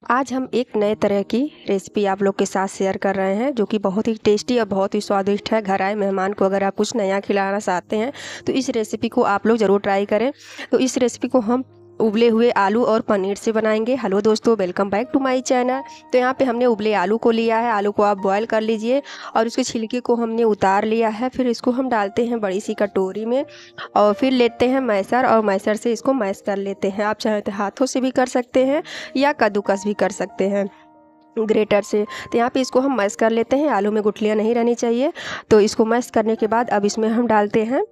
आज हम एक नए तरह की रेसिपी आप लोग के साथ शेयर कर रहे हैं जो कि बहुत ही टेस्टी और बहुत ही स्वादिष्ट है। घर आए मेहमान को अगर आप कुछ नया खिलाना चाहते हैं तो इस रेसिपी को आप लोग ज़रूर ट्राई करें। तो इस रेसिपी को हम उबले हुए आलू और पनीर से बनाएंगे। हेलो दोस्तों, welcome back to my channel. तो यहाँ पे हमने उबले आलू को लिया है। आलू को आप बॉयल कर लीजिए और उसके छिलके को हमने उतार लिया है। फिर इसको हम डालते हैं बड़ी सी कटोरी में और फिर लेते हैं मैसर और मैसर से इसको मैश कर लेते हैं। आप चाहे तो हाथों से भी कर सकते हैं या कद्दूकस भी कर सकते हैं ग्रेटर से। तो यहाँ पे इसको हम मैश कर लेते हैं। आलू में गुठलियाँ नहीं रहनी चाहिए। तो इसको मैश करने के बाद अब इसमें हम डालते हैं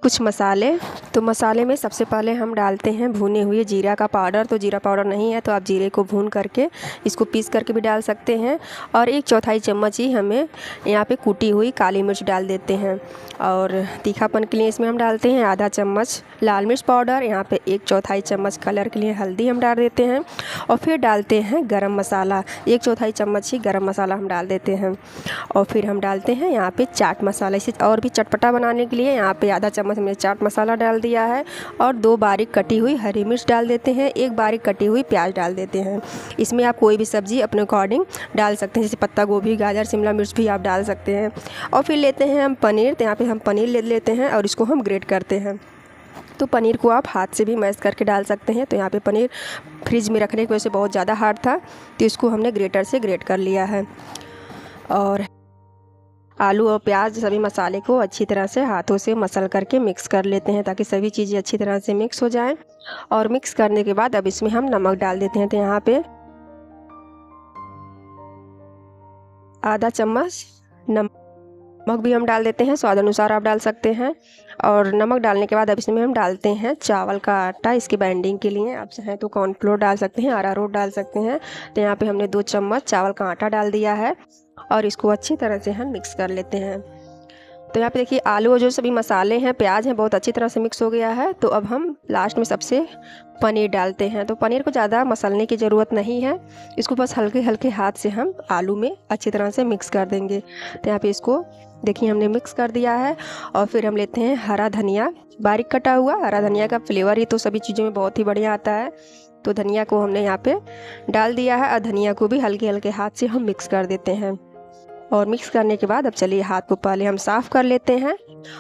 कुछ मसाले। तो मसाले में सबसे पहले हम डालते हैं भुने हुए जीरा का पाउडर। तो जीरा पाउडर नहीं है तो आप जीरे को भून करके इसको पीस करके भी डाल सकते हैं। और 1/4 चम्मच ही हमें यहाँ पे कूटी हुई काली मिर्च डाल देते हैं। और तीखापन के लिए इसमें हम डालते हैं आधा चम्मच लाल मिर्च पाउडर। यहाँ पे 1/4 चम्मच कलर के लिए हल्दी हम डाल देते हैं। और फिर डालते हैं गरम मसाला, 1/4 चम्मच ही गरम मसाला हम डाल देते हैं। और फिर हम डालते हैं यहाँ पे चाट मसाला। इसे और भी चटपटा बनाने के लिए यहाँ पे आधा चम्मच हमने चाट मसाला डाल दिया है। और 2 बारीक कटी हुई हरी मिर्च डाल देते हैं। 1 बारीक कटी हुई प्याज डाल देते हैं। इसमें आप कोई भी सब्ज़ी अपने अकॉर्डिंग डाल सकते हैं, जैसे पत्ता गोभी, गाजर, शिमला मिर्च भी आप डाल सकते हैं। और फिर लेते हैं हम पनीर। तो यहाँ पे हम पनीर ले लेते हैं और इसको हम ग्रेट करते हैं। तो पनीर को आप हाथ से भी मैश करके डाल सकते हैं। तो यहाँ पे पनीर फ्रिज में रखने की वजह से बहुत ज़्यादा हार्ड था तो इसको हमने ग्रेटर से ग्रेट कर लिया है। और आलू और प्याज सभी मसाले को अच्छी तरह से हाथों से मसल करके मिक्स कर लेते हैं ताकि सभी चीज़ें अच्छी तरह से मिक्स हो जाएं। और मिक्स करने के बाद अब इसमें हम नमक डाल देते हैं। तो यहाँ पे आधा चम्मच नमक भी हम डाल देते हैं, स्वाद अनुसार आप डाल सकते हैं। और नमक डालने के बाद अब इसमें हम डालते हैं चावल का आटा इसकी बाइंडिंग के लिए। आप चाहें तो कॉर्नफ्लोर डाल सकते हैं, अरारोट डाल सकते हैं। तो यहाँ पे हमने 2 चम्मच चावल का आटा डाल दिया है और इसको अच्छी तरह से हम मिक्स कर लेते हैं। तो यहाँ पे देखिए आलू और जो सभी मसाले हैं, प्याज हैं, बहुत अच्छी तरह से मिक्स हो गया है। तो अब हम लास्ट में सबसे पनीर डालते हैं। तो पनीर को ज़्यादा मसलने की ज़रूरत नहीं है, इसको बस हल्के हल्के हाथ से हम आलू में अच्छी तरह से मिक्स कर देंगे। तो यहाँ पे इसको देखिए हमने मिक्स कर दिया है। और फिर हम लेते हैं हरा धनिया, बारीक कटा हुआ। हरा धनिया का फ्लेवर ही तो सभी चीज़ों में बहुत ही बढ़िया आता है। तो धनिया को हमने यहाँ पे डाल दिया है और धनिया को भी हल्के हल्के हाथ से हम मिक्स कर देते हैं। और मिक्स करने के बाद अब चलिए हाथ को पहले हम साफ़ कर लेते हैं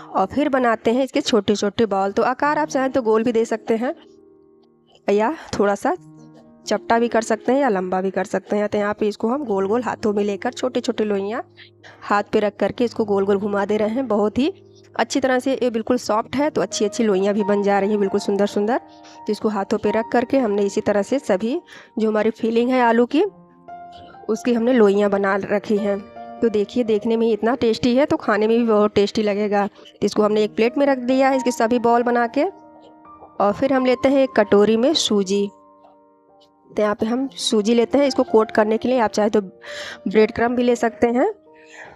और फिर बनाते हैं इसके छोटे छोटे बॉल। तो आकार आप चाहें तो गोल भी दे सकते हैं या थोड़ा सा चपटा भी कर सकते हैं या लंबा भी कर सकते हैं। तो यहाँ पे इसको हम गोल गोल हाथों में लेकर छोटे छोटे लोइयाँ हाथ पे रख करके इसको गोल गोल घुमा दे रहे हैं। बहुत ही अच्छी तरह से ये बिल्कुल सॉफ्ट है तो अच्छी अच्छी लोइयाँ भी बन जा रही हैं, बिल्कुल सुंदर सुंदर। तो इसको हाथों पे रख करके हमने इसी तरह से सभी जो हमारी फीलिंग है आलू की उसकी हमने लोइयाँ बना रखी हैं। तो देखिए देखने में ही इतना टेस्टी है तो खाने में भी बहुत टेस्टी लगेगा। तो इसको हमने एक प्लेट में रख दिया है इसके सभी बॉल बना के। और फिर हम लेते हैं एक कटोरी में सूजी। तो यहाँ पे हम सूजी लेते हैं इसको कोट करने के लिए। आप चाहे तो ब्रेड क्रम्ब भी ले सकते हैं।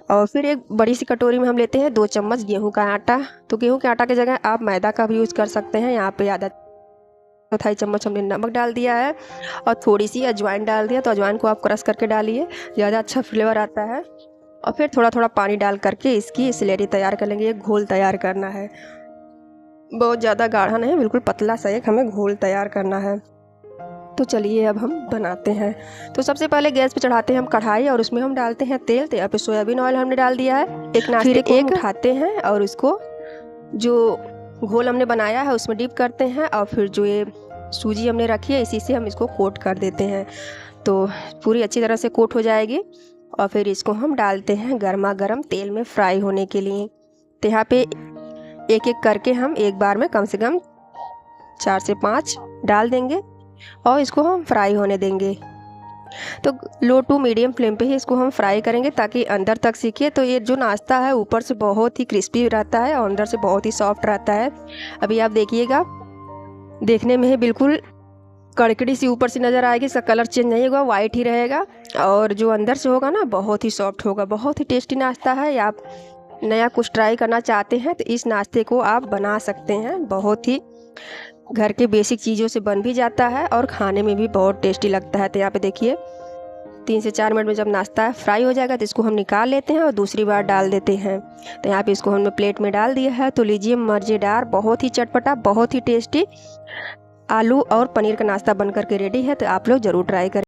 और फिर एक बड़ी सी कटोरी में हम लेते हैं 2 चम्मच गेहूं का आटा। तो गेहूं के आटा की जगह आप मैदा का भी यूज़ कर सकते हैं। यहाँ पे आधा 1/4 चम्मच हमने नमक डाल दिया है और थोड़ी सी अजवाइन डाल दिया। तो अजवाइन को आप क्रश करके डालिए, ज़्यादा अच्छा फ्लेवर आता है। और फिर थोड़ा थोड़ा पानी डाल करके इसकी स्लेरी तैयार कर लेंगे। एक घोल तैयार करना है, बहुत ज़्यादा गाढ़ा नहीं, बिल्कुल पतला सा एक हमें घोल तैयार करना है। तो चलिए अब हम बनाते हैं। तो सबसे पहले गैस पे चढ़ाते हैं हम कढ़ाई और उसमें हम डालते हैं तेल। तो यहाँ पे सोयाबीन ऑयल हमने डाल दिया है। एक नाश्ते को उठाते हैं और इसको जो घोल हमने बनाया है उसमें डिप करते हैं। और फिर जो ये सूजी हमने रखी है इसी से हम इसको कोट कर देते हैं। तो पूरी अच्छी तरह से कोट हो जाएगी। और फिर इसको हम डालते हैं गर्मा गर्म तेल में फ्राई होने के लिए। तो यहाँ पे एक एक करके हम एक बार में कम से कम 4 से 5 डाल देंगे और इसको हम फ्राई होने देंगे। तो लो टू मीडियम फ्लेम पे ही इसको हम फ्राई करेंगे ताकि अंदर तक सीखे। तो ये जो नाश्ता है ऊपर से बहुत ही क्रिस्पी रहता है और अंदर से बहुत ही सॉफ्ट रहता है। अभी आप देखिएगा, देखने में ही बिल्कुल कड़कड़ी सी ऊपर से नज़र आएगी, इसका कलर चेंज नहीं होगा, वाइट ही रहेगा। और जो अंदर से होगा ना बहुत ही सॉफ्ट होगा। बहुत ही टेस्टी नाश्ता है। या आप नया कुछ ट्राई करना चाहते हैं तो इस नाश्ते को आप बना सकते हैं। बहुत ही घर के बेसिक चीज़ों से बन भी जाता है और खाने में भी बहुत टेस्टी लगता है। तो यहाँ पे देखिए 3 से 4 मिनट में जब नाश्ता फ्राई हो जाएगा तो इसको हम निकाल लेते हैं और दूसरी बार डाल देते हैं। तो यहाँ पे इसको हमने प्लेट में डाल दिया है। तो लीजिए मज़ेदार, बहुत ही चटपटा, बहुत ही टेस्टी आलू और पनीर का नाश्ता बनकर के रेडी है। तो आप लोग ज़रूर ट्राई करें।